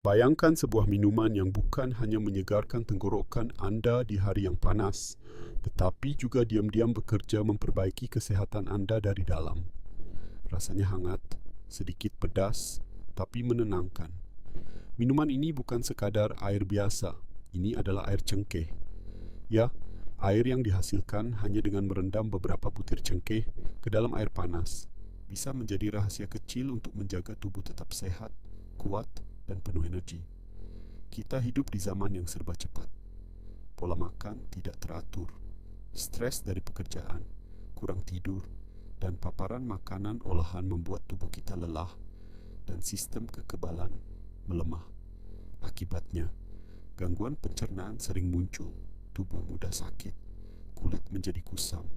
Bayangkan sebuah minuman yang bukan hanya menyegarkan tenggorokan Anda di hari yang panas, tetapi juga diam-diam bekerja memperbaiki kesehatan Anda dari dalam. Rasanya hangat, sedikit pedas, tapi menenangkan. Minuman ini bukan sekadar air biasa, ini adalah air cengkeh. Ya, air yang dihasilkan hanya dengan merendam beberapa butir cengkeh ke dalam air panas bisa menjadi rahasia kecil untuk menjaga tubuh tetap sehat, kuat, dan penuh energi. Kita hidup di zaman yang serba cepat. Pola makan tidak teratur, stres dari pekerjaan, kurang tidur, dan paparan makanan olahan membuat tubuh kita lelah dan sistem kekebalan melemah. Akibatnya, gangguan pencernaan sering muncul, tubuh mudah sakit, kulit menjadi kusam,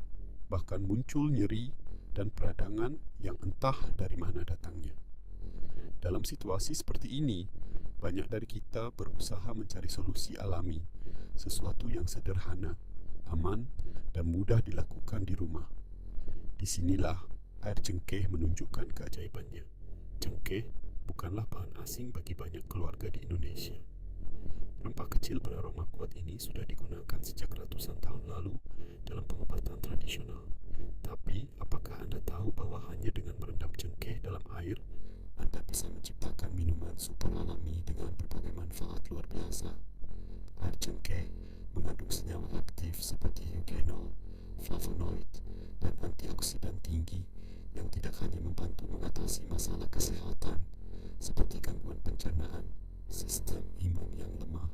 bahkan muncul nyeri dan peradangan yang entah dari mana datangnya. Dalam situasi seperti ini, banyak dari kita berusaha mencari solusi alami, sesuatu yang sederhana, aman, dan mudah dilakukan di rumah. Disinilah air cengkeh menunjukkan keajaibannya. Cengkeh bukanlah bahan asing bagi banyak keluarga di Indonesia. Rempah kecil beraroma kuat ini sudah digunakan sejak ratusan tahun lalu dalam pengobatan tradisional. Tapi, apakah Anda tahu bahwa hanya dengan merendam cengkeh dalam air, Anda bisa menciptakan minuman super alami dengan berbagai manfaat luar biasa? Air cengkeh mengandung senyawa aktif seperti eugenol, flavonoid, dan antioksidan tinggi yang tidak hanya membantu mengatasi masalah kesehatan seperti gangguan pencernaan, sistem imun yang lemah,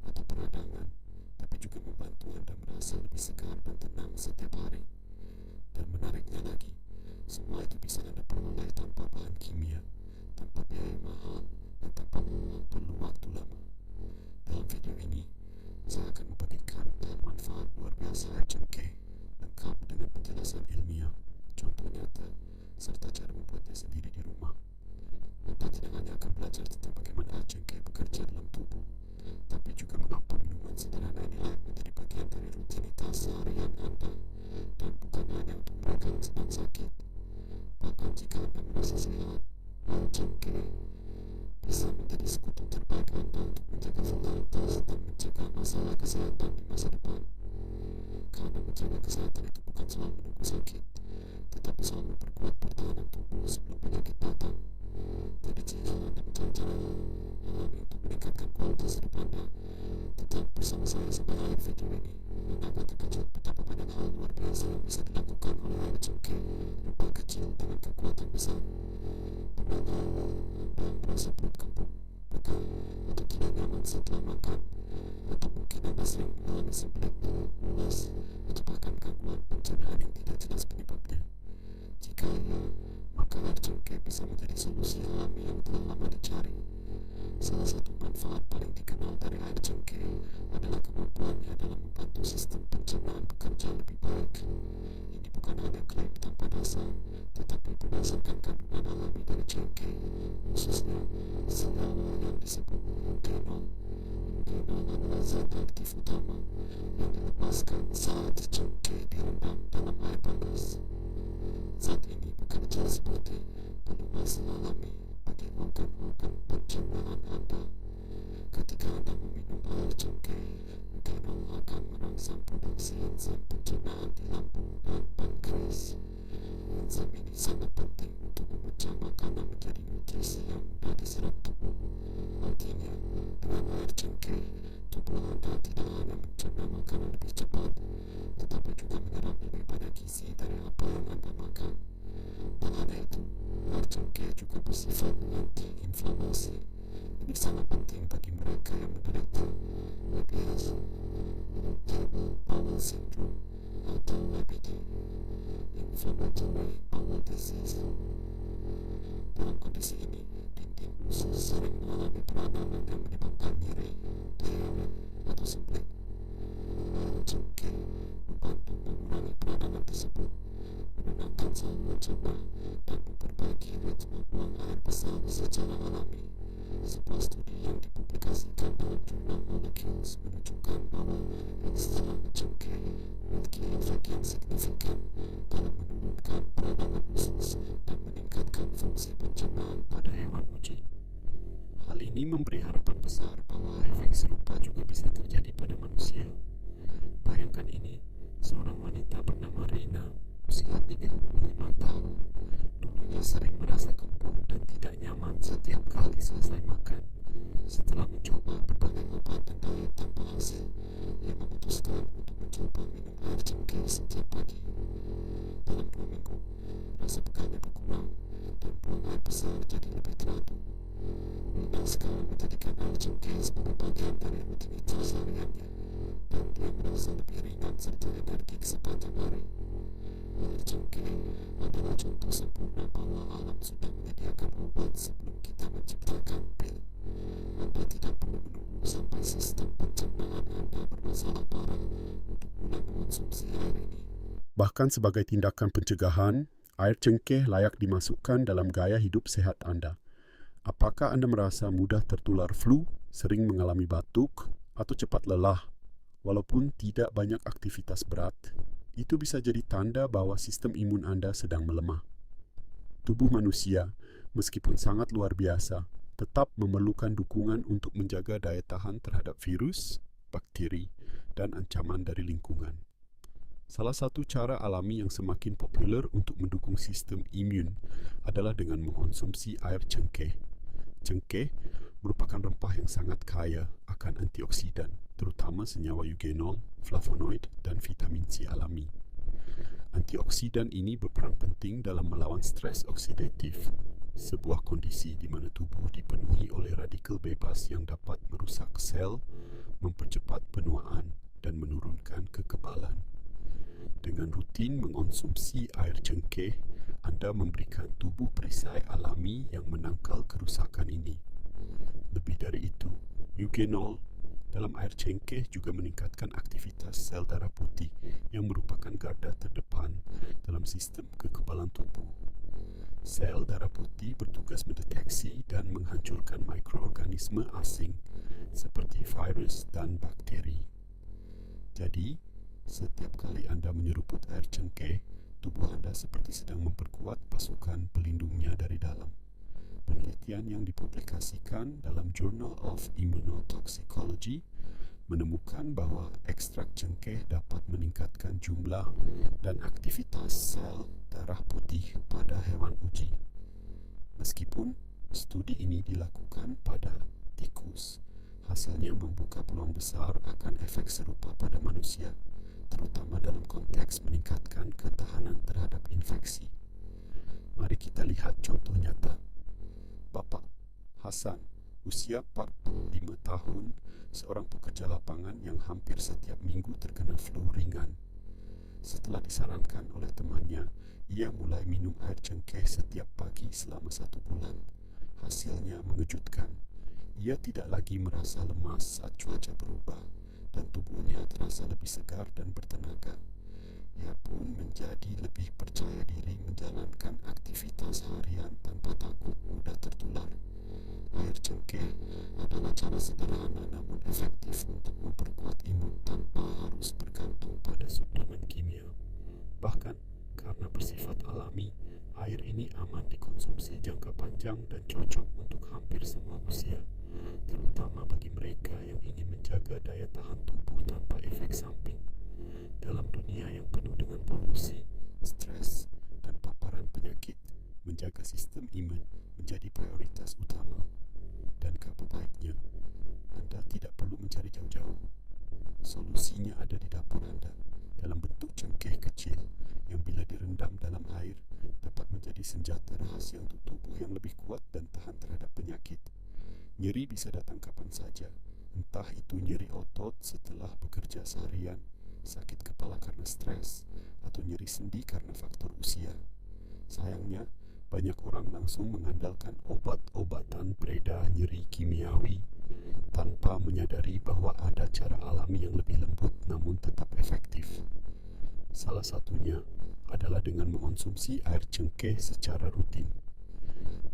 atau peradangan, tapi juga membantu Anda merasa lebih segar dan tenang setiap hari. Dan menariknya lagi, semua itu bisa Anda peroleh tanpa bahan kimia, tanpa biaya mahal, dan tanpa perlu waktu lama. Dalam video ini, saya akan membagikan manfaat luar biasa air cengkeh, lengkap dengan penjelasan ilmiah, contoh nyata, serta cara membuatnya sendiri di rumah. Anda tidak hanya akan belajar tentang bagaimana air cengkeh bekerja dalam tubuh, tapi juga mengapa minuman sederhana ini layak menjadi bagian dari rutinitas seharian Anda, dan bukan hanya untuk mereka yang sedang sakit. Bahkan jika Anda merasa sehat, air cengkeh bisa menjadi sekutu terbaik Anda untuk menjaga vitalitas dan mencegah masalah kesehatan di masa depan. Karena menjaga kesehatan itu bukan soal menunggu sakit, tetapi soal memperkuat pertahanan tubuh sebelum penyakit datang. Jadi jika Anda mencari cara alami untuk meningkatkan kualitas hidup Anda, tetap bersama saya sampai akhir video ini. Anda akan terkejut betapa banyak hal luar biasa yang bisa dilakukan oleh air cengkeh, rempah kecil dengan kekuatan besar. Pernahkah Anda merasa perut kembung, pegal, atau tidak nyaman setelah makan? Atau mungkin Anda sering mengalami sembelit, mulas, atau bahkan gangguan pencernaan yang tidak jelas penyebabnya? Jika iya, maka air cengkeh bisa menjadi solusi alami yang telah lama dicari. Salah satu manfaat paling dikenal dari air cengkeh adalah kemampuannya dalam membantu sistem pencernaan bekerja lebih baik. Ini bukan hanya klaim tanpa dasar, tetapi berdasarkan kandungan alami dari cengkeh, khususnya senyawa yang disebut eugenol. Eugenol adalah zat aktif utama yang dilepaskan saat cengkeh direndam dalam air panas. Zat ini bekerja seperti pelumas alami bagi organ-organ pencernaan Anda. Ketika Anda meminum air cengkeh, eugenol akan merangsang produksi enzim pencernaan di lambung dan pankreas. Enzim ini sangat penting untuk memecah makanan menjadi nutrisi yang mudah diserap tubuh. Artinya, dengan air cengkeh, tubuh Anda tidak hanya mencerna makanan lebih cepat, tetapi juga menyerap lebih banyak gizi dari apa yang Anda makan. Tak hanya itu, air cengkeh juga bersifat anti-inflamasi. Ini sangat penting bagi mereka yang menderita IBS, Irritable Bowel Syndrome, atau IBD, Inflammatory Bowel Disease. Dalam kondisi ini, dinding usus sering mengalami peradangan yang menyebabkan nyeri, diare, atau sembelit. Air cengkeh membantu mengurangi peradangan tersebut, menenangkan saluran cerna, dan memperbaiki ritme buang air besar secara alami. Sebuah studi yang dipublikasikan dalam jurnal Molecules menunjukkan bahwa ekstrak cengkeh memiliki efek yang signifikan dalam menurunkan peradangan usus dan meningkatkan fungsi pencernaan pada hewan uji. Hal ini Ini memberi harapan besar bahwa efek serupa juga bisa terjadi pada manusia. Bayangkan ini, seorang wanita bernama Rina, usia 35 tahun. Dulunya sering merasa kembung dan tidak nyaman setiap kali selesai makan. Setelah mencoba berbagai obat dan diet tanpa hasil, ia memutuskan untuk mencoba minum air cengkeh setiap pagi. Dalam 2 minggu, rasa pekannya berkurang dan buang air besar jadi lebih teratur. Rina sekarang menjadikan air cengkeh sebagai bagian dari rutinitas hariannya, dan dia merasa lebih ringan serta energik sepanjang hari. Air cengkeh adalah contoh sempurna bahwa alam sudah menyediakan obat sebelum kita menciptakan pil. Anda tidak perlu menunggu sampai sistem pencernaan Anda bermasalah parah untuk mulai mengonsumsi air ini. Bahkan sebagai tindakan pencegahan, air cengkeh layak dimasukkan dalam gaya hidup sehat Anda. Apakah Anda merasa mudah tertular flu, sering mengalami batuk, atau cepat lelah? Walaupun tidak banyak aktivitas berat, itu bisa jadi tanda bahwa sistem imun Anda sedang melemah. Tubuh manusia, meskipun sangat luar biasa, tetap memerlukan dukungan untuk menjaga daya tahan terhadap virus, bakteri, dan ancaman dari lingkungan. Salah satu cara alami yang semakin populer untuk mendukung sistem imun adalah dengan mengkonsumsi air cengkeh. Cengkeh merupakan rempah yang sangat kaya akan antioksidan, terutama senyawa eugenol, flavonoid, dan vitamin C alami. Antioksidan ini berperan penting dalam melawan stres oksidatif, sebuah kondisi di mana tubuh dipenuhi oleh radikal bebas yang dapat merusak sel, mempercepat penuaan, dan menurunkan kekebalan. Dengan rutin mengonsumsi air cengkeh, Anda memberikan tubuh perisai alami yang menangkal kerusakan ini. Lebih dari itu, eugenol dalam air cengkeh juga meningkatkan aktivitas sel darah putih yang merupakan garda terdepan dalam sistem kekebalan tubuh. Sel darah putih bertugas mendeteksi dan menghancurkan mikroorganisme asing seperti virus dan bakteri. Jadi, setiap kali Anda menyeruput air cengkeh, tubuh Anda seperti sedang memperkuat pasukan pelindungnya dari dalam. Penelitian yang dipublikasikan dalam Journal of Immunotoxicology menemukan bahwa ekstrak cengkeh dapat meningkatkan jumlah dan aktivitas sel darah putih pada hewan uji. Meskipun studi ini dilakukan pada tikus, hasilnya membuka peluang besar akan efek serupa pada manusia, terutama dalam konteks meningkatkan ketahanan terhadap infeksi. Mari kita lihat contoh nyata. Bapak Hasan, usia 45 tahun, seorang pekerja lapangan yang hampir setiap minggu terkena flu ringan. Setelah disarankan oleh temannya, ia mulai minum air cengkeh setiap pagi selama 1 bulan. Hasilnya mengejutkan. Ia tidak lagi merasa lemas saat cuaca berubah, dan tubuhnya terasa lebih segar dan bertenaga. Ia pun menjadi lebih percaya diri menjalankan aktivitas harian tanpa takut mudah tertular. Air cengkeh adalah cara sederhana namun efektif untuk memperkuat imun tanpa harus bergantung pada suplemen kimia. Bahkan, karena bersifat alami, air ini aman dikonsumsi jangka panjang dan cocok untuk hampir semua usia, terutama bagi mereka yang ingin menjaga daya tahan tubuh tanpa efek samping. Dalam dunia yang penuh dengan polusi, stres, dan paparan penyakit, menjaga sistem imun menjadi prioritas utama. Dan kabar baiknya, Anda tidak perlu mencari jauh-jauh. Solusinya ada di dapur Anda, dalam bentuk cengkeh kecil yang bila direndam dalam air dapat menjadi senjata rahasia untuk tubuh yang lebih kuat dan tahan terhadap penyakit. Nyeri bisa datang kapan saja, entah itu nyeri otot setelah bekerja seharian, sakit kepala karena stres, atau nyeri sendi karena faktor usia. Sayangnya, banyak orang langsung mengandalkan obat-obatan pereda nyeri kimiawi tanpa menyadari bahwa ada cara alami yang lebih lembut namun tetap efektif. Salah satunya adalah dengan mengonsumsi air cengkeh secara rutin.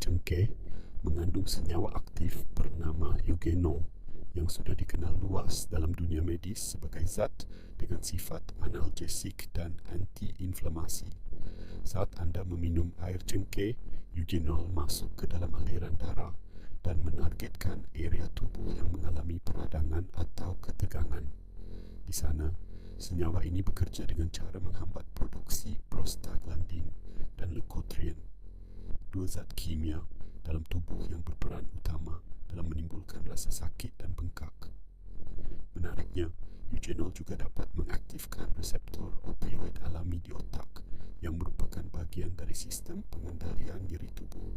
Cengkeh mengandung senyawa aktif bernama eugenol yang sudah dikenal luas dalam dunia medis sebagai zat dengan sifat analgesik dan anti-inflamasi. Saat Anda meminum air cengkeh, eugenol masuk ke dalam aliran darah dan menargetkan area tubuh yang mengalami peradangan atau ketegangan. Di sana, senyawa ini bekerja dengan cara menghambat produksi prostaglandin dan leukotriene, dua zat kimia dalam tubuh yang berperan utama dalam menimbulkan rasa sakit dan bengkak. Menariknya, eugenol juga dapat mengaktifkan reseptor opioid alami di otak yang merupakan bagian dari sistem pengendalian nyeri tubuh.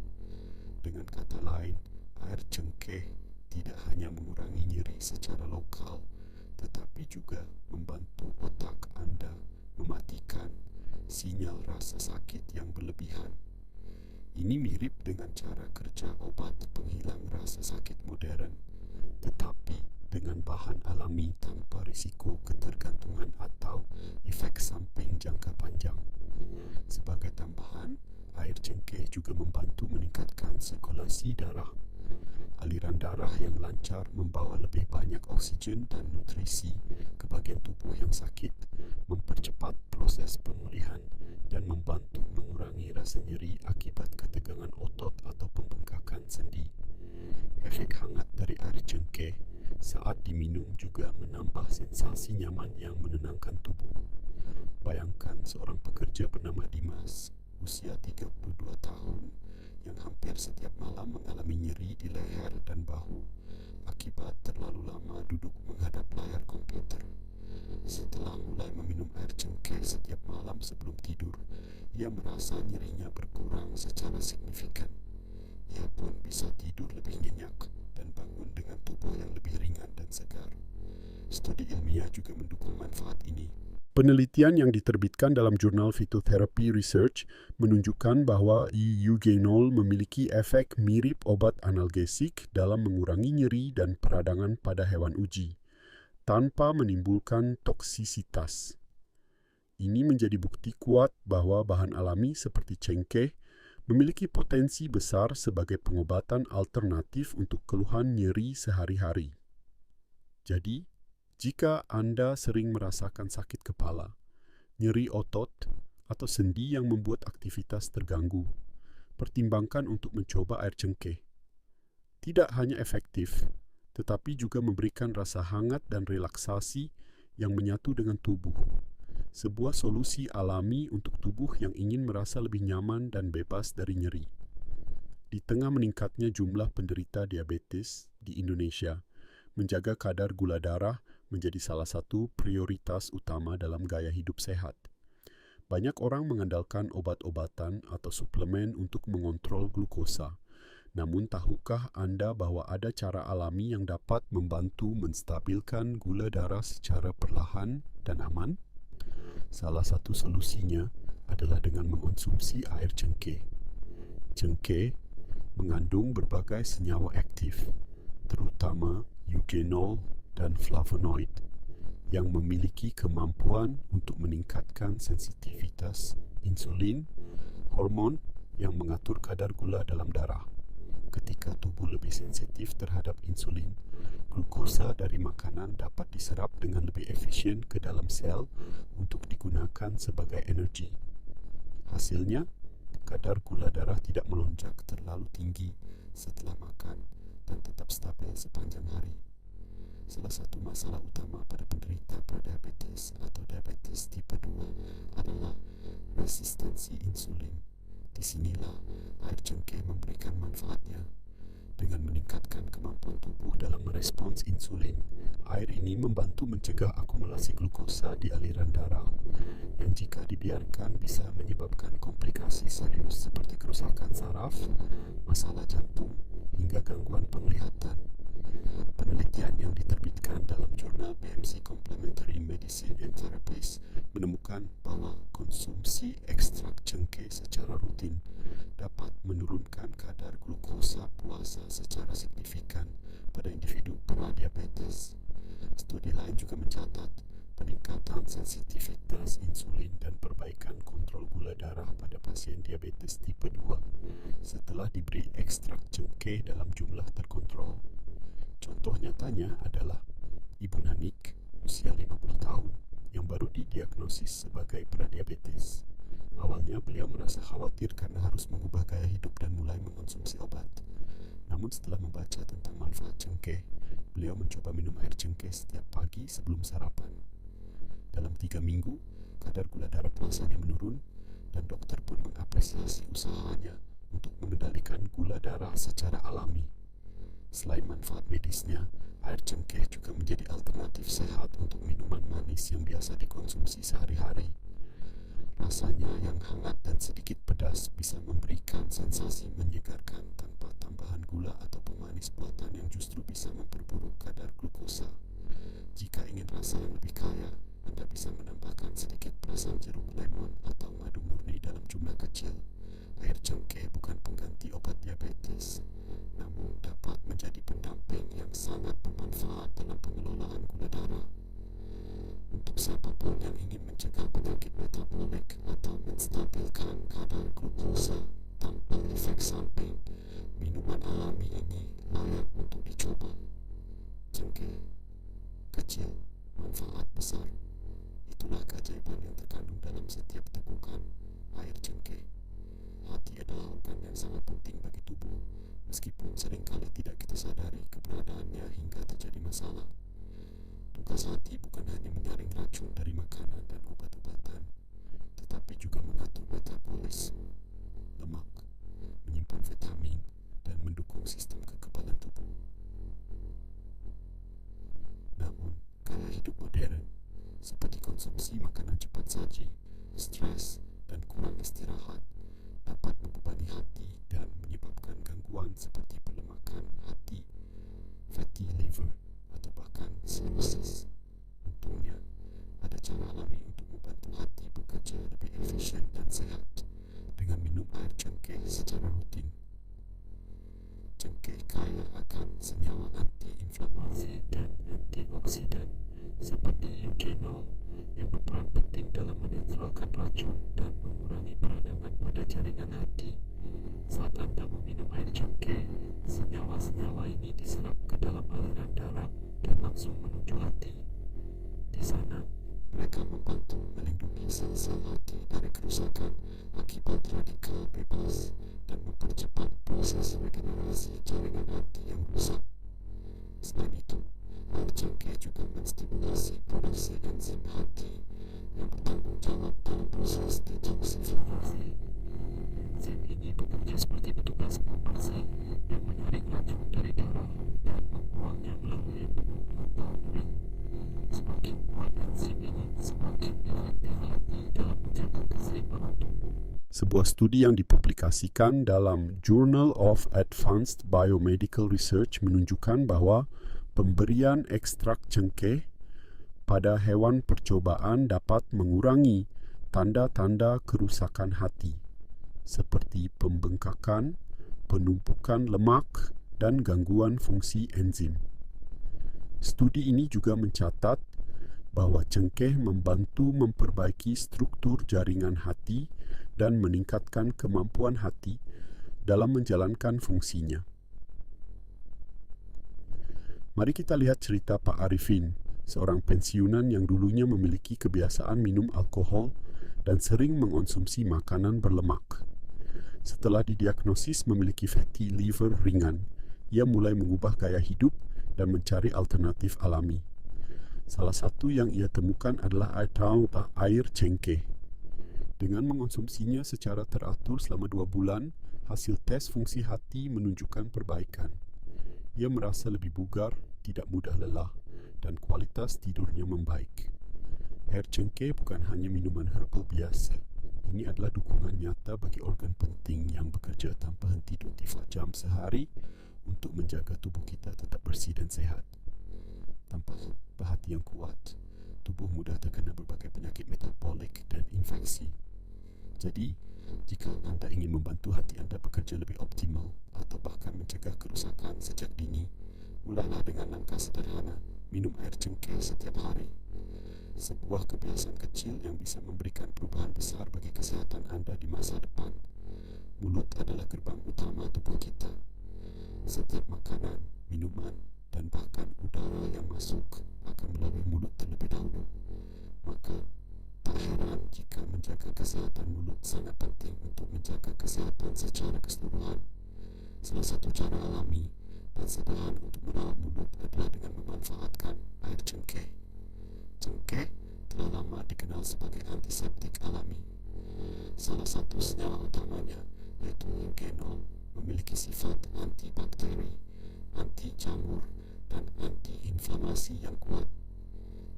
Dengan kata lain, air cengkeh tidak hanya mengurangi nyeri secara lokal, tetapi juga membantu otak Anda mematikan sinyal rasa sakit yang berlebihan. Ini mirip dengan cara kerja obat penghilang rasa sakit modern, tetapi dengan bahan alami tanpa risiko ketergantungan atau efek samping jangka panjang. Sebagai tambahan, air cengkeh juga membantu meningkatkan sirkulasi darah. Aliran darah yang lancar membawa lebih banyak oksigen dan nutrisi ke bagian tubuh yang sakit, mempercepat proses pemulihan dan membantu mengurangi rasa nyeri akibat ketegangan otot atau pembengkakan sendi. Efek hangat dari air cengkeh saat diminum juga menambah sensasi nyaman yang menenangkan tubuh. Bayangkan seorang pekerja bernama Dimas, usia 32 tahun, yang hampir setiap malam mengalami nyeri di leher dan bahu akibat terlalu lama duduk menghadap layar komputer. Setelah mulai meminum air cengkeh setiap malam sebelum tidur, ia merasa nyerinya berkurang secara signifikan. Ia pun bisa tidur lebih nyenyak dan bangun dengan tubuh yang lebih ringan dan segar. Studi ilmiah juga mendukung manfaat ini. Penelitian yang diterbitkan dalam jurnal Phytotherapy Research menunjukkan bahwa eugenol memiliki efek mirip obat analgesik dalam mengurangi nyeri dan peradangan pada hewan uji, tanpa menimbulkan toksisitas. Ini menjadi bukti kuat bahwa bahan alami seperti cengkeh memiliki potensi besar sebagai pengobatan alternatif untuk keluhan nyeri sehari-hari. Jadi, jika Anda sering merasakan sakit kepala, nyeri otot, atau sendi yang membuat aktivitas terganggu, pertimbangkan untuk mencoba air cengkeh. Tidak hanya efektif, tetapi juga memberikan rasa hangat dan relaksasi yang menyatu dengan tubuh. Sebuah solusi alami untuk tubuh yang ingin merasa lebih nyaman dan bebas dari nyeri. Di tengah meningkatnya jumlah penderita diabetes di Indonesia, menjaga kadar gula darah menjadi salah satu prioritas utama dalam gaya hidup sehat. Banyak orang mengandalkan obat-obatan atau suplemen untuk mengontrol glukosa. Namun tahukah Anda bahwa ada cara alami yang dapat membantu menstabilkan gula darah secara perlahan dan aman? Salah satu solusinya adalah dengan mengonsumsi air cengkeh. Cengkeh mengandung berbagai senyawa aktif, terutama eugenol dan flavonoid, yang memiliki kemampuan untuk meningkatkan sensitivitas insulin, hormon yang mengatur kadar gula dalam darah. Ketika tubuh lebih sensitif terhadap insulin, glukosa dari makanan dapat diserap dengan lebih efisien ke dalam sel untuk digunakan sebagai energi. Hasilnya, kadar gula darah tidak melonjak terlalu tinggi setelah makan dan tetap stabil sepanjang hari. Salah satu masalah utama pada penderita prediabetes atau diabetes tipe 2 adalah resistensi insulin. Disinilah air cengkeh memberikan manfaatnya. Dengan meningkatkan kemampuan tubuh dalam merespons insulin, air ini membantu mencegah akumulasi glukosa di aliran darah, yang jika dibiarkan bisa menyebabkan komplikasi serius seperti kerusakan saraf, masalah jantung, hingga gangguan penglihatan. Penelitian yang diterbitkan dalam jurnal BMC Complementary Medicine and Therapies menemukan bahwa konsumsi ekstrak cengkeh secara rutin dapat menurunkan kadar glukosa puasa secara signifikan pada individu pradiabetes. Studi lain juga mencatat peningkatan sensitivitas insulin dan perbaikan kontrol gula darah pada pasien diabetes tipe 2 setelah diberi ekstrak cengkeh dalam jumlah terkontrol. Contoh nyatanya adalah Ibu Nanik, usia 50 tahun, yang baru didiagnosis sebagai pradiabetes. Awalnya beliau merasa khawatir karena harus mengubah gaya hidup dan mulai mengonsumsi obat. Namun setelah membaca tentang manfaat cengkeh, beliau mencoba minum air cengkeh setiap pagi sebelum sarapan. Dalam 3 minggu, kadar gula darah puasanya menurun dan dokter pun mengapresiasi usahanya untuk mengendalikan gula darah secara alami. Selain manfaat medisnya, air cengkeh juga menjadi alternatif sehat untuk minuman manis yang biasa dikonsumsi sehari-hari. Rasanya yang hangat dan sedikit pedas bisa memberikan sensasi menyegarkan tanpa tambahan gula atau pemanis buatan yang justru bisa memperburuk kadar glukosa. Jika ingin rasa yang lebih kaya, Anda bisa menambahkan sedikit perasan jeruk lemon atau madu murni dalam jumlah kecil. Air cengkeh bukan pengganti obat diabetes, namun dapat menjadi pendamping yang sangat bermanfaat dalam pengelolaan gula darah. Untuk siapapun yang ingin mencegah penyakit metabolik atau menstabilkan kadar glukosa tanpa efek samping, minuman alami ini layak untuk dicoba. Cengkeh kecil, manfaat besar. Itulah keajaiban yang terkandung dalam setiap tegukan air cengkeh. Hati adalah organ yang sangat penting bagi tubuh, meskipun seringkali tidak kita sadari keberadaannya hingga terjadi masalah. Tugas hati bukan hanya menyaring racun dari makanan dan obat-obatan, tetapi juga mengatur metabolisme lemak, menyimpan vitamin, dan mendukung sistem kekebalan tubuh. Namun, gaya hidup modern, seperti konsumsi makanan cepat saji, stres, dan kurang istirahat, dapat membebani hati dan menyebabkan gangguan seperti pelemakan hati, fatty liver, atau bahkan cirrhosis. Untungnya, ada cara alami untuk membantu hati bekerja lebih efisien dan sehat dengan minum air cengkeh secara rutin. Cengkeh kaya akan senyawa anti-inflamasi dan antioksidan seperti eugenol yang berperan penting dalam menetralkan racun dan mengurangi peradangan pada jaringan hati. Saat Anda meminum air cengkeh, senyawa-senyawa ini diserap ke dalam aliran darah dan langsung menuju hati. Di sana, mereka membantu melindungi sel-sel hati dari kerusakan akibat radikal bebas dan mempercepat proses regenerasi jaringan hati yang rusak. Selain itu, air cengkeh juga menstimulasi produksi enzim hati yang bertanggung jawab dalam proses detoksifikasi. Enzim ini bekerja seperti petugas pembersih yang menyaring racun dari darah dan membuangnya melalui minum atau urin. Semakin kuat enzim ini, semakin efektif hati dalam menjaga keseimbangan tubuh. Sebuah studi yang dipublikasikan dalam Journal of Advanced Biomedical Research menunjukkan bahwa pemberian ekstrak cengkeh pada hewan percobaan dapat mengurangi tanda-tanda kerusakan hati, seperti pembengkakan, penumpukan lemak, dan gangguan fungsi enzim. Studi ini juga mencatat bahwa cengkeh membantu memperbaiki struktur jaringan hati dan meningkatkan kemampuan hati dalam menjalankan fungsinya. Mari kita lihat cerita Pak Arifin, seorang pensiunan yang dulunya memiliki kebiasaan minum alkohol dan sering mengonsumsi makanan berlemak. Setelah didiagnosis memiliki fatty liver ringan, ia mulai mengubah gaya hidup dan mencari alternatif alami. Salah satu yang ia temukan adalah air cengkeh. Dengan mengonsumsinya secara teratur selama 2 bulan, hasil tes fungsi hati menunjukkan perbaikan. Ia merasa lebih bugar, tidak mudah lelah, dan kualitas tidurnya membaik. Air cengkeh bukan hanya minuman herbal biasa. Ini adalah dukungan nyata bagi organ penting yang bekerja tanpa henti 24 jam sehari untuk menjaga tubuh kita tetap bersih dan sehat. Tanpa hati yang kuat, tubuh mudah terkena berbagai penyakit metabolik dan infeksi. Jadi, jika Anda ingin membantu hati Anda bekerja lebih optimal atau bahkan mencegah kerusakan sejak dini, mulailah dengan langkah sederhana, minum air cengkeh setiap hari. Sebuah kebiasaan kecil yang bisa memberikan perubahan besar bagi kesehatan Anda di masa depan. Mulut adalah gerbang utama tubuh kita. Setiap makanan, minuman, dan bahkan udara yang masuk akan melalui mulut terlebih dahulu. Maka, tak heran jika menjaga kesehatan mulut sangat penting untuk menjaga kesehatan secara keseluruhan. Salah satu cara alami dan sederhana untuk merawat mulut adalah dengan memanfaatkan air cengkeh. Cengkeh telah lama dikenal sebagai antiseptik alami. Salah satu senyawa utamanya, yaitu eugenol, memiliki sifat antibakteri, anti jamur, dan anti-inflamasi yang kuat.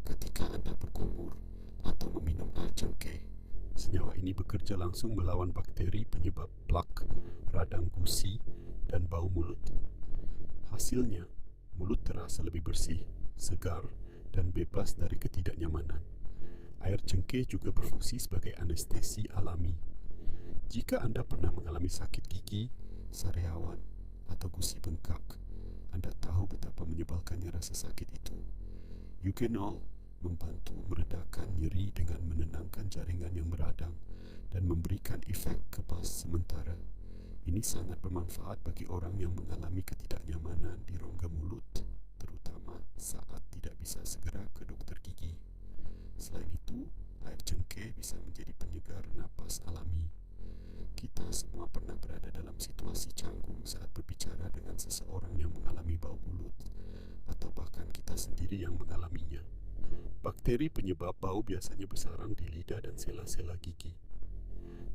Ketika Anda berkumur atau meminum air cengkeh, senyawa ini bekerja langsung melawan bakteri penyebab plak, radang gusi, dan bau mulut. Hasilnya, mulut terasa lebih bersih, segar, dan bebas dari ketidaknyamanan. Air cengkeh juga berfungsi sebagai anestesi alami. Jika Anda pernah mengalami sakit gigi, sariawan, atau gusi bengkak, Anda tahu betapa menyebalkannya rasa sakit itu. Eugenol membantu meredakan nyeri dengan menenangkan jaringan yang meradang dan memberikan efek kebas sementara. Ini sangat bermanfaat bagi orang yang mengalami ketidaknyamanan di rongga mulut, terutama saat tidak bisa segera ke dokter gigi. Selain itu, air cengkeh bisa menjadi penyegar napas alami. Kita semua pernah berada dalam situasi canggung saat berbicara dengan seseorang yang mengalami bau mulut, atau bahkan kita sendiri yang mengalaminya. Bakteri penyebab bau biasanya bersarang di lidah dan sela-sela gigi.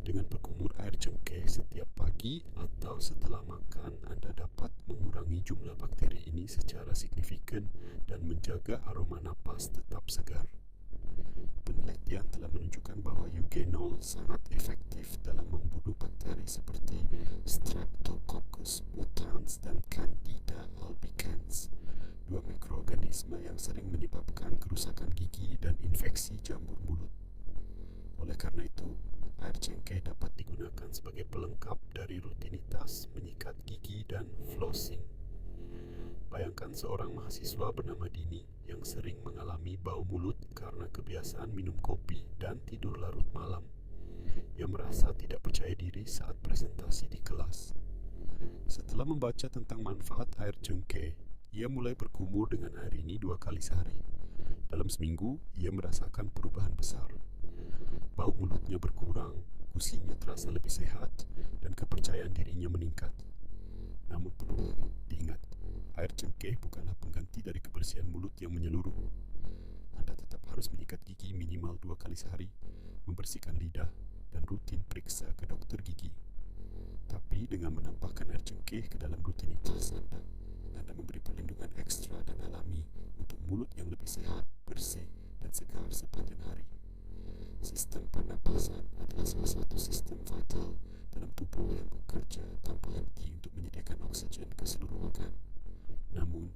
Dengan berkumur air cengkeh setiap pagi atau setelah makan, Anda dapat mengurangi jumlah bakteri ini secara signifikan dan menjaga aroma napas tetap segar. Penelitian telah menunjukkan bahwa eugenol sangat efektif dalam membunuh bakteri seperti Streptococcus mutans dan Candida albicans, dua mikroorganisme yang sering menyebabkan kerusakan gigi dan infeksi jamur mulut. Oleh karena itu, air cengkeh dapat digunakan sebagai pelengkap dari rutinitas menyikat gigi dan flossing. Bayangkan seorang mahasiswa bernama Dini yang sering mengalami bau mulut karena kebiasaan minum kopi dan tidur larut malam. Ia merasa tidak percaya diri saat presentasi di kelas. Setelah membaca tentang manfaat air cengkeh, ia mulai berkumur dengan air ini 2 kali sehari. Dalam seminggu, ia merasakan perubahan besar. Bau mulutnya berkurang, gusinya terasa lebih sehat, dan kepercayaan dirinya meningkat. Namun perlu diingat, air cengkeh bukanlah pengganti dari kebersihan mulut yang menyeluruh. Anda tetap harus menyikat gigi minimal 2 kali sehari, membersihkan lidah, dan rutin periksa ke dokter gigi. Tapi dengan menambahkan air cengkeh ke dalam rutinitas Anda memberi perlindungan ekstra dan alami untuk mulut yang lebih sehat, bersih, dan segar sepanjang hari. Sistem pernapasan adalah salah satu sistem vital dalam tubuh yang bekerja tanpa henti untuk menyediakan oksigen ke seluruh organ. Namun,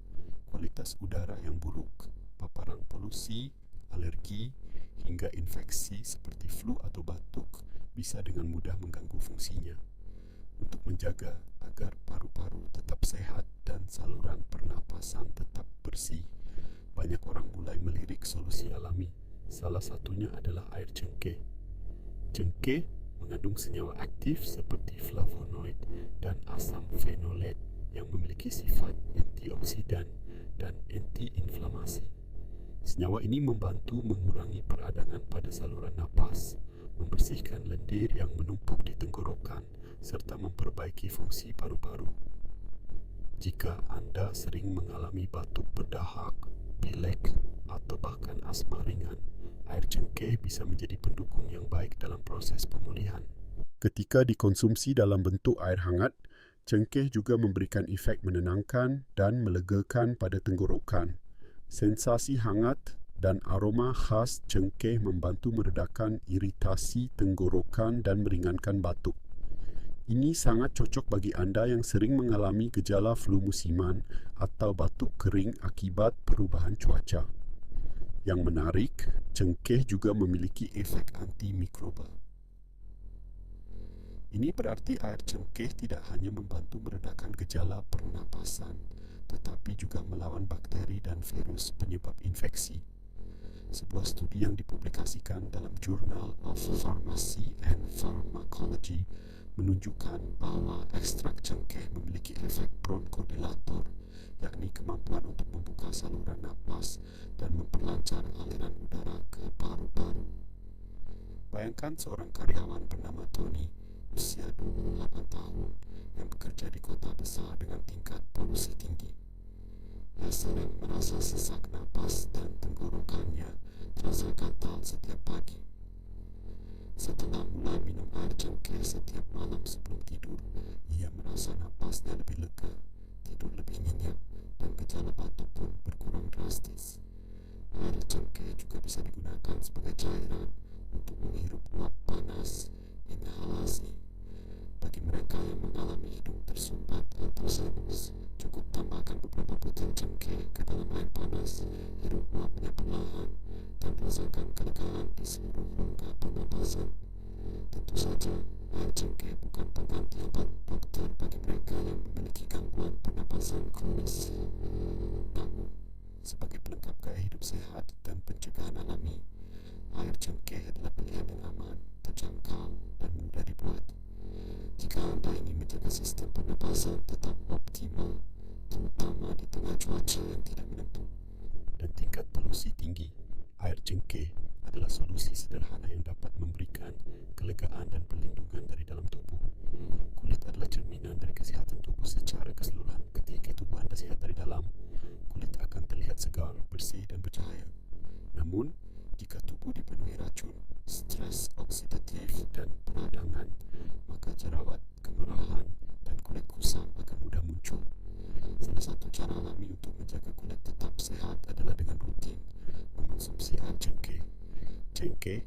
kualitas udara yang buruk, paparan polusi, alergi, hingga infeksi seperti flu atau batuk bisa dengan mudah mengganggu fungsinya. Untuk menjaga agar paru-paru tetap sehat dan saluran pernapasan tetap bersih, banyak orang mulai melirik solusi alami. Salah satunya adalah air cengkeh. Cengkeh mengandung senyawa aktif seperti flavonoid dan asam fenolet yang memiliki sifat antioksidan dan anti-inflamasi. Senyawa ini membantu mengurangi peradangan pada saluran napas, membersihkan lendir yang menumpuk di tenggorokan, serta memperbaiki fungsi paru-paru. Jika Anda sering mengalami batuk berdahak, pilek, atau bahkan asma ringan, air cengkeh bisa menjadi pendukung yang baik dalam proses pemulihan. Ketika dikonsumsi dalam bentuk air hangat, cengkeh juga memberikan efek menenangkan dan melegakan pada tenggorokan. Sensasi hangat dan aroma khas cengkeh membantu meredakan iritasi tenggorokan dan meringankan batuk. Ini sangat cocok bagi Anda yang sering mengalami gejala flu musiman atau batuk kering akibat perubahan cuaca. Yang menarik, cengkeh juga memiliki efek antimikroba. Ini berarti air cengkeh tidak hanya membantu meredakan gejala pernapasan, tetapi juga melawan bakteri dan virus penyebab infeksi. Sebuah studi yang dipublikasikan dalam Journal of Pharmacy and Pharmacology menunjukkan bahwa ekstrak cengkeh memiliki efek bronchodilator, yakni kemampuan untuk membuka saluran napas dan memperlancar aliran udara ke paru-paru. Bayangkan seorang karyawan bernama Tony, usia 28 tahun, yang bekerja di kota besar dengan tingkat polusi tinggi. Ia sering merasa sesak napas dan tenggorokannya terasa gatal setiap pagi. Setelah mulai minum air cengkeh setiap malam sebelum tidur, ia merasa napasnya lebih lega, tidur lebih nyenyak, dan gejala batuk pun berkurang drastis. Air cengkeh juga bisa digunakan sebagai cairan untuk menghirup uap panas, inhalasi. Bagi mereka yang mengalami hidung tersumbat atau sinus, cukup tambahkan beberapa butir cengkeh ke dalam air panas, hirup uapnya perlahan, dan rasakan kelegaan di seluruh rongga pernapasan. Tentu saja, air cengkeh bukan pengganti obat dokter bagi mereka yang memiliki gangguan pernapasan kronis. Namun, sebagai pelengkap gaya hidup sehat dan pencegahan alami, air cengkeh adalah pilihan yang aman, terjangkau, dan mudah dibuat. Jika Anda ingin menjaga sistem pernapasan tetap optimal, terutama di tengah cuaca yang tidak menentu dan tingkat polusi tinggi, air cengkeh adalah solusi sederhana yang dapat memberikan kelegaan dan perlindungan dari dalam tubuh. Kulit adalah cerminan dari kesihatan tubuh secara keseluruhan. Ketika tubuh Anda sehat dari dalam, kulit akan terlihat segar, bersih dan bercahaya. Namun, jika tubuh dipenuhi racun, stres oksidatif dan peradangan, maka jerawat, kemerahan, dan kulit kusam akan mudah muncul. Salah satu cara alami untuk menjaga kulit tetap sehat adalah dengan rutin mengonsumsi air cengkeh. Cengkeh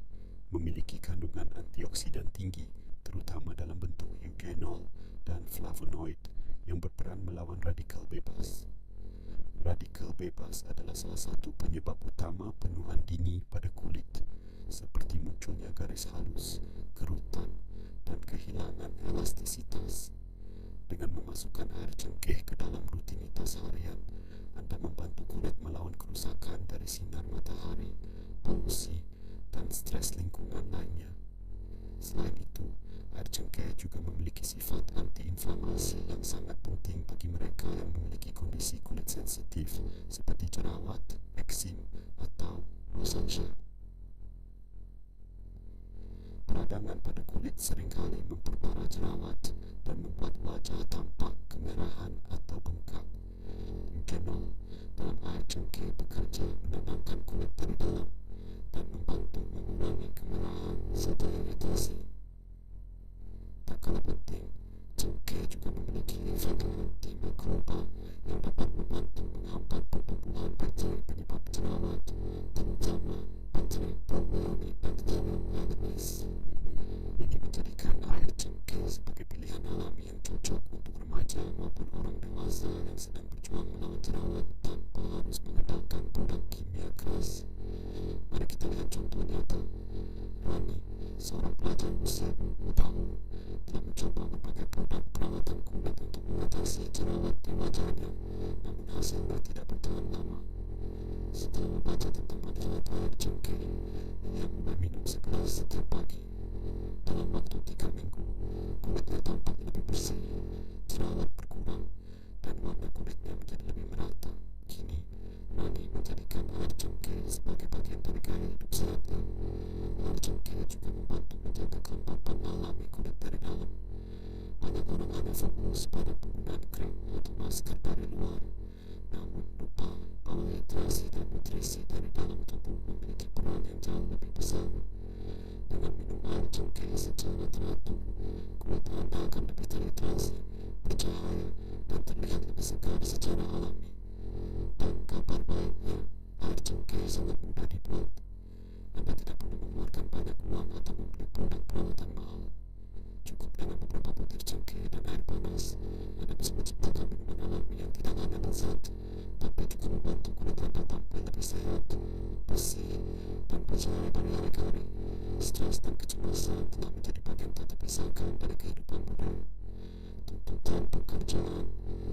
memiliki kandungan antioksidan tinggi, terutama dalam bentuk eugenol dan flavonoid yang berperan melawan radikal bebas. Radikal bebas adalah salah satu penyebab utama penuaan dini pada kulit, seperti munculnya garis halus, kerutan, dan kehilangan elastisitas. Dengan memasukkan air cengkeh ke dalam rutinitas harian, Anda membantu kulit melawan kerusakan dari sinar matahari, polusi, dan stres lingkungan lainnya. Selain itu, air cengkeh juga memiliki sifat anti-inflamasi yang sangat penting bagi mereka yang memiliki kondisi kulit sensitif seperti jerawat, eksim, atau rosacea. Peradangan pada kulit seringkali memperparah jerawat dan membuat wajah tampak kemerahan atau bengkak. Eugenol dalam air cengkeh bekerja menenangkan kulit dari dalam dan membantu mengurangi kemerahan serta iritasi. Tak kalah penting, cengkeh juga memiliki efek antimikroba yang dapat membantu menghambat pertumbuhan bakteri penyebab jerawat, terutama bakteri Propionibacterium lenis. Ini menjadikan air cengkeh sebagai pilihan alami yang cocok untuk remaja maupun orang dewasa yang sedang berjuang melawan jerawat tanpa harus mengandalkan produk kimia keras. Mari kita lihat contoh nyata. Rani, seorang pelajar usia 20 tahun, telah mencoba berbagai produk perawatan kulit untuk mengatasi jerawat di wajahnya, namun hasilnya tidak bertahan lama. Setelah membaca tentang manfaat air cengkeh, ia mulai minum segelas setiap pagi. Dalam waktu 3 minggu, kulitnya tampak lebih bersih, jerawat berkurang, dan warna kulitnya menjadi lebih merata. Kini, Rani menjadikan air cengkeh sebagai bagian dari gaya hidup sehatnya. Air cengkeh juga membantu menjaga kelembapan alami kulit dari dalam. Banyak orang hanya fokus pada penggunaan krim atau masker dari luar, namun lupa bahwa hidrasi dan nutrisi dari dalam tubuh memiliki peran yang jauh lebih besar. Dengan minum air cengkeh secara teratur, kulit Anda akan lebih terhidrasi, bercahaya, dan terlihat lebih segar secara alami. Dan kabar baiknya, air cengkeh sangat mudah dibuat. Anda tidak perlu mengeluarkan banyak uang atau membeli produk perawatan mahal. Cukup dengan beberapa butir cengkeh dan air panas, Anda bisa menciptakan minuman alami yang tidak hanya lezat, tapi juga membantu kulit Anda tampil lebih sehat, bersih, dan bercahaya dari hari ke hari. Stres dan kecemasan telah menjadi bagian tak terpisahkan dari kehidupan modern. Tuntutan pekerjaan,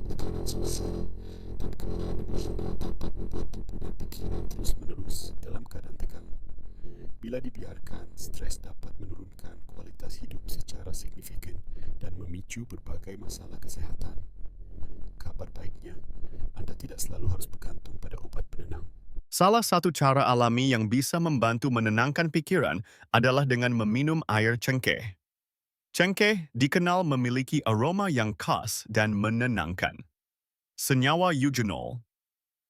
tekanan sosial, dan kelelahan emosional dapat membuat tubuh dan pikiran terus-menerus dalam keadaan tegang. Bila dibiarkan, stres dapat menurunkan kualitas hidup secara signifikan dan memicu berbagai masalah kesehatan. Kabar baiknya, Anda tidak selalu harus bergantung pada obat penenang. Salah satu cara alami yang bisa membantu menenangkan pikiran adalah dengan meminum air cengkeh. Cengkeh dikenal memiliki aroma yang khas dan menenangkan. Senyawa eugenol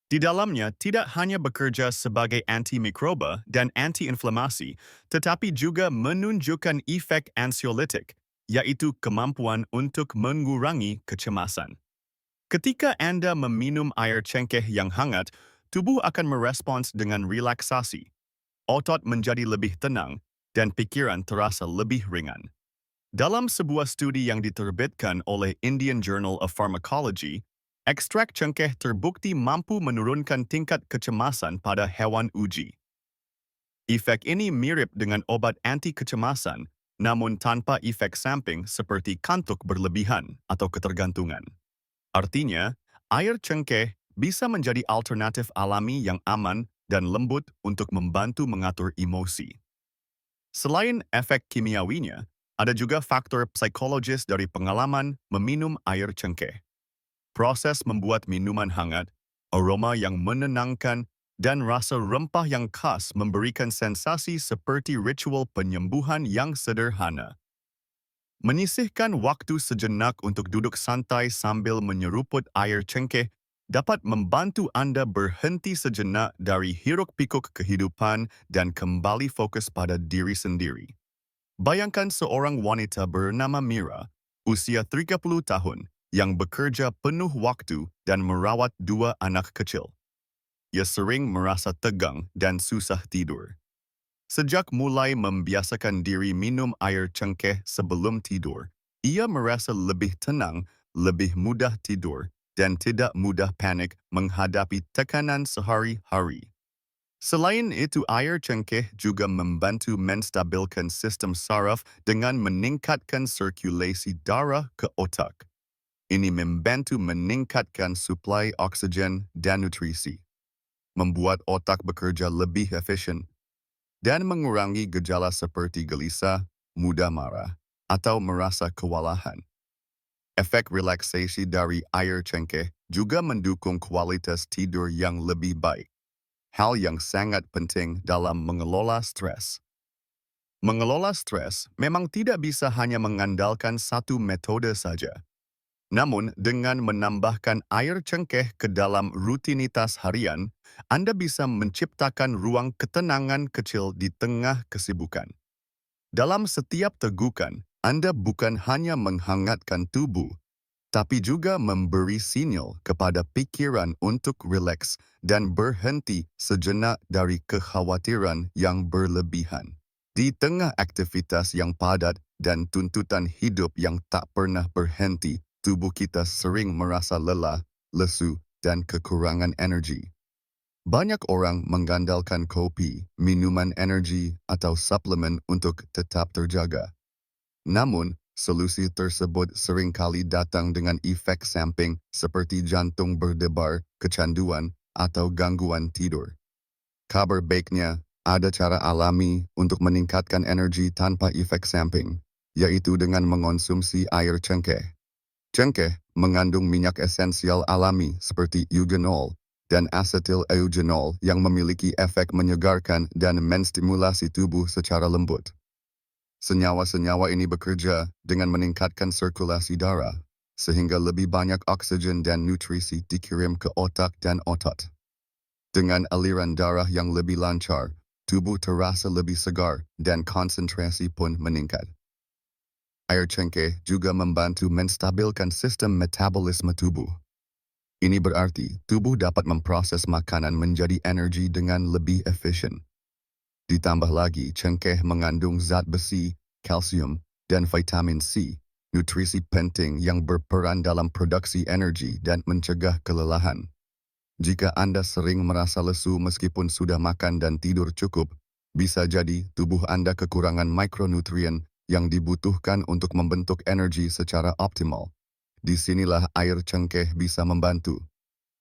di dalamnya tidak hanya bekerja sebagai antimikroba dan antiinflamasi, tetapi juga menunjukkan efek ansiolitik, yaitu kemampuan untuk mengurangi kecemasan. Ketika Anda meminum air cengkeh yang hangat, tubuh akan merespons dengan relaksasi. Otot menjadi lebih tenang dan pikiran terasa lebih ringan. Dalam sebuah studi yang diterbitkan oleh Indian Journal of Pharmacology, ekstrak cengkeh terbukti mampu menurunkan tingkat kecemasan pada hewan uji. Efek ini mirip dengan obat anti kecemasan, namun tanpa efek samping seperti kantuk berlebihan atau ketergantungan. Artinya, air cengkeh bisa menjadi alternatif alami yang aman dan lembut untuk membantu mengatur emosi. Selain efek kimiawinya, ada juga faktor psikologis dari pengalaman meminum air cengkeh. Proses membuat minuman hangat, aroma yang menenangkan, dan rasa rempah yang khas memberikan sensasi seperti ritual penyembuhan yang sederhana. Menyisihkan waktu sejenak untuk duduk santai sambil menyeruput air cengkeh dapat membantu Anda berhenti sejenak dari hiruk-pikuk kehidupan dan kembali fokus pada diri sendiri. Bayangkan seorang wanita bernama Mira, usia 30 tahun, yang bekerja penuh waktu dan merawat 2 anak kecil. Ia sering merasa tegang dan susah tidur. Sejak mulai membiasakan diri minum air cengkeh sebelum tidur, ia merasa lebih tenang, lebih mudah tidur, dan tidak mudah panik menghadapi tekanan sehari-hari. Selain itu, air cengkeh juga membantu menstabilkan sistem saraf dengan meningkatkan sirkulasi darah ke otak. Ini membantu meningkatkan suplai oksigen dan nutrisi, membuat otak bekerja lebih efisien, dan mengurangi gejala seperti gelisah, mudah marah, atau merasa kewalahan. Efek relaksasi dari air cengkeh juga mendukung kualitas tidur yang lebih baik, hal yang sangat penting dalam mengelola stres. Mengelola stres memang tidak bisa hanya mengandalkan satu metode saja. Namun, dengan menambahkan air cengkeh ke dalam rutinitas harian, Anda bisa menciptakan ruang ketenangan kecil di tengah kesibukan. Dalam setiap tegukan, Anda bukan hanya menghangatkan tubuh, tapi juga memberi sinyal kepada pikiran untuk rileks dan berhenti sejenak dari kekhawatiran yang berlebihan. Di tengah aktivitas yang padat dan tuntutan hidup yang tak pernah berhenti, tubuh kita sering merasa lelah, lesu, dan kekurangan energi. Banyak orang mengandalkan kopi, minuman energi, atau suplemen untuk tetap terjaga. Namun, solusi tersebut seringkali datang dengan efek samping seperti jantung berdebar, kecanduan, atau gangguan tidur. Kabar baiknya, ada cara alami untuk meningkatkan energi tanpa efek samping, yaitu dengan mengonsumsi air cengkeh. Cengkeh mengandung minyak esensial alami seperti eugenol dan asetil eugenol yang memiliki efek menyegarkan dan menstimulasi tubuh secara lembut. Senyawa-senyawa ini bekerja dengan meningkatkan sirkulasi darah, sehingga lebih banyak oksigen dan nutrisi dikirim ke otak dan otot. Dengan aliran darah yang lebih lancar, tubuh terasa lebih segar dan konsentrasi pun meningkat. Air cengkeh juga membantu menstabilkan sistem metabolisme tubuh. Ini berarti tubuh dapat memproses makanan menjadi energi dengan lebih efisien. Ditambah lagi, cengkeh mengandung zat besi, kalsium, dan vitamin C, nutrisi penting yang berperan dalam produksi energi dan mencegah kelelahan. Jika Anda sering merasa lesu meskipun sudah makan dan tidur cukup, bisa jadi tubuh Anda kekurangan mikronutrien yang dibutuhkan untuk membentuk energi secara optimal. Disinilah air cengkeh bisa membantu.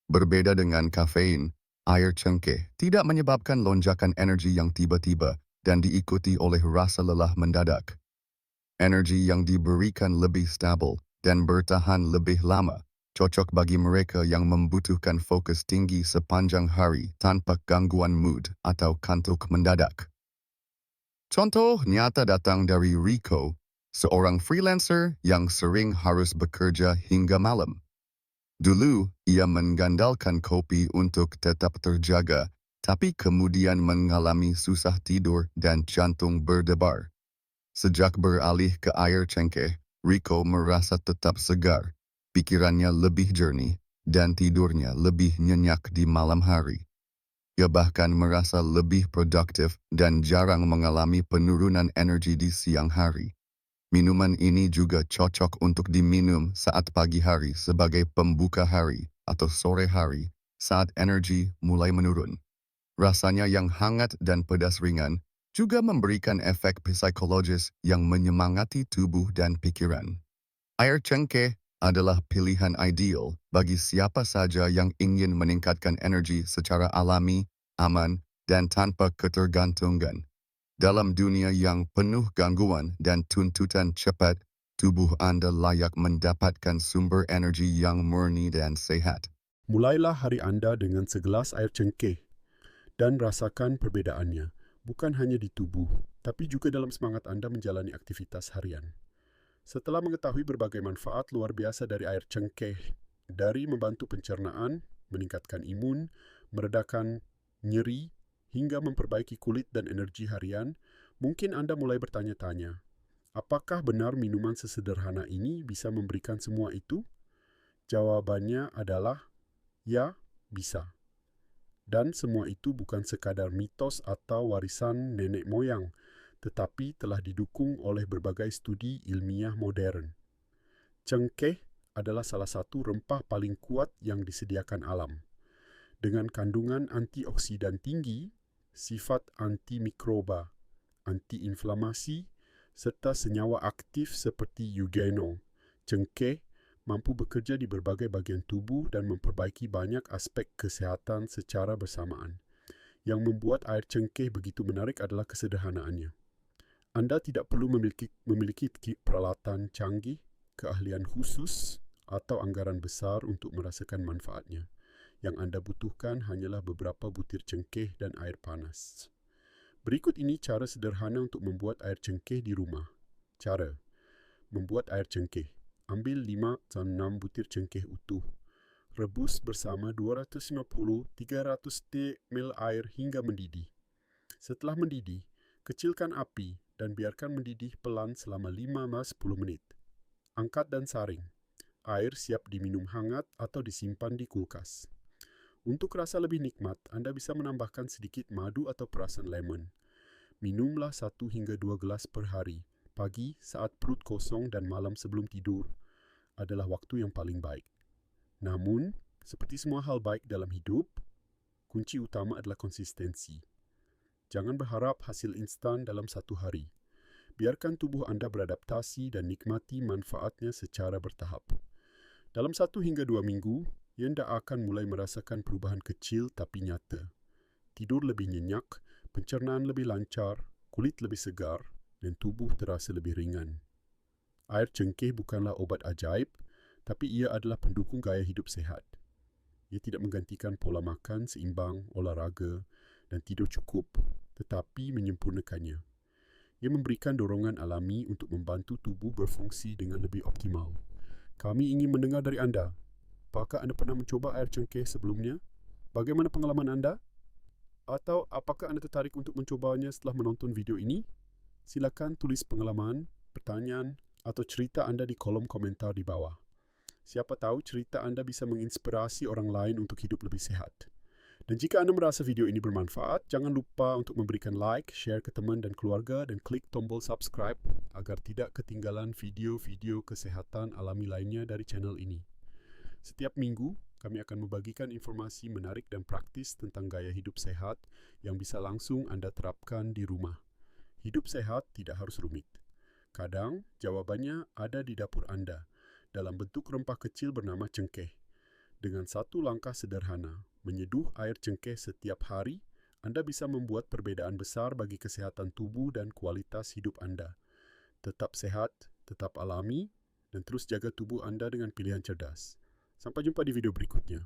Berbeda dengan kafein, air cengkeh tidak menyebabkan lonjakan energi yang tiba-tiba dan diikuti oleh rasa lelah mendadak. Energi yang diberikan lebih stabil dan bertahan lebih lama, cocok bagi mereka yang membutuhkan fokus tinggi sepanjang hari tanpa gangguan mood atau kantuk mendadak. Contoh nyata datang dari Rico, seorang freelancer yang sering harus bekerja hingga malam. Dulu, ia mengandalkan kopi untuk tetap terjaga, tapi kemudian mengalami susah tidur dan jantung berdebar. Sejak beralih ke air cengkeh, Rico merasa tetap segar, pikirannya lebih jernih, dan tidurnya lebih nyenyak di malam hari. Ia bahkan merasa lebih produktif dan jarang mengalami penurunan energi di siang hari. Minuman ini juga cocok untuk diminum saat pagi hari sebagai pembuka hari atau sore hari saat energi mulai menurun. Rasanya yang hangat dan pedas ringan juga memberikan efek psikologis yang menyemangati tubuh dan pikiran. Air cengkeh adalah pilihan ideal bagi siapa saja yang ingin meningkatkan energi secara alami, aman, dan tanpa ketergantungan. Dalam dunia yang penuh gangguan dan tuntutan cepat, tubuh Anda layak mendapatkan sumber energi yang murni dan sehat. Mulailah hari Anda dengan segelas air cengkeh dan rasakan perbedaannya, bukan hanya di tubuh, tapi juga dalam semangat Anda menjalani aktivitas harian. Setelah mengetahui berbagai manfaat luar biasa dari air cengkeh, dari membantu pencernaan, meningkatkan imun, meredakan nyeri, hingga memperbaiki kulit dan energi harian, mungkin Anda mulai bertanya-tanya, apakah benar minuman sesederhana ini bisa memberikan semua itu? Jawabannya adalah, ya, bisa. Dan semua itu bukan sekadar mitos atau warisan nenek moyang, tetapi telah didukung oleh berbagai studi ilmiah modern. Cengkeh adalah salah satu rempah paling kuat yang disediakan alam. Dengan kandungan antioksidan tinggi, sifat antimikroba, antiinflamasi, serta senyawa aktif seperti eugenol, cengkeh mampu bekerja di berbagai bagian tubuh dan memperbaiki banyak aspek kesehatan secara bersamaan. Yang membuat air cengkeh begitu menarik adalah kesederhanaannya. Anda tidak perlu memiliki peralatan canggih, keahlian khusus, atau anggaran besar untuk merasakan manfaatnya. Yang Anda butuhkan hanyalah beberapa butir cengkeh dan air panas. Berikut ini cara sederhana untuk membuat air cengkeh di rumah. Cara: membuat air cengkeh. Ambil 5-6 butir cengkeh utuh. Rebus bersama 250-300 ml air hingga mendidih. Setelah mendidih, kecilkan api dan biarkan mendidih pelan selama 5-10 menit. Angkat dan saring. Air siap diminum hangat atau disimpan di kulkas. Untuk rasa lebih nikmat, Anda bisa menambahkan sedikit madu atau perasan lemon. Minumlah 1 hingga 2 gelas per hari. Pagi saat perut kosong dan malam sebelum tidur adalah waktu yang paling baik. Namun, seperti semua hal baik dalam hidup, kunci utama adalah konsistensi. Jangan berharap hasil instan dalam 1 hari. Biarkan tubuh Anda beradaptasi dan nikmati manfaatnya secara bertahap. Dalam 1 hingga 2 minggu, Anda akan mulai merasakan perubahan kecil tapi nyata. Tidur lebih nyenyak, pencernaan lebih lancar, kulit lebih segar, dan tubuh terasa lebih ringan. Air cengkeh bukanlah obat ajaib, tapi ia adalah pendukung gaya hidup sehat. Ia tidak menggantikan pola makan seimbang, olahraga, dan tidur cukup, tetapi menyempurnakannya. Ia memberikan dorongan alami untuk membantu tubuh berfungsi dengan lebih optimal. Kami ingin mendengar dari Anda. Apakah Anda pernah mencoba air cengkeh sebelumnya? Bagaimana pengalaman Anda? Atau apakah Anda tertarik untuk mencobanya setelah menonton video ini? Silakan tulis pengalaman, pertanyaan, atau cerita Anda di kolom komentar di bawah. Siapa tahu cerita Anda bisa menginspirasi orang lain untuk hidup lebih sehat. Dan jika Anda merasa video ini bermanfaat, jangan lupa untuk memberikan like, share ke teman dan keluarga, dan klik tombol subscribe agar tidak ketinggalan video-video kesehatan alami lainnya dari channel ini. Setiap minggu, kami akan membagikan informasi menarik dan praktis tentang gaya hidup sehat yang bisa langsung Anda terapkan di rumah. Hidup sehat tidak harus rumit. Kadang, jawabannya ada di dapur Anda, dalam bentuk rempah kecil bernama cengkeh. Dengan 1 langkah sederhana, menyeduh air cengkeh setiap hari, Anda bisa membuat perbedaan besar bagi kesehatan tubuh dan kualitas hidup Anda. Tetap sehat, tetap alami, dan terus jaga tubuh Anda dengan pilihan cerdas. Sampai jumpa di video berikutnya.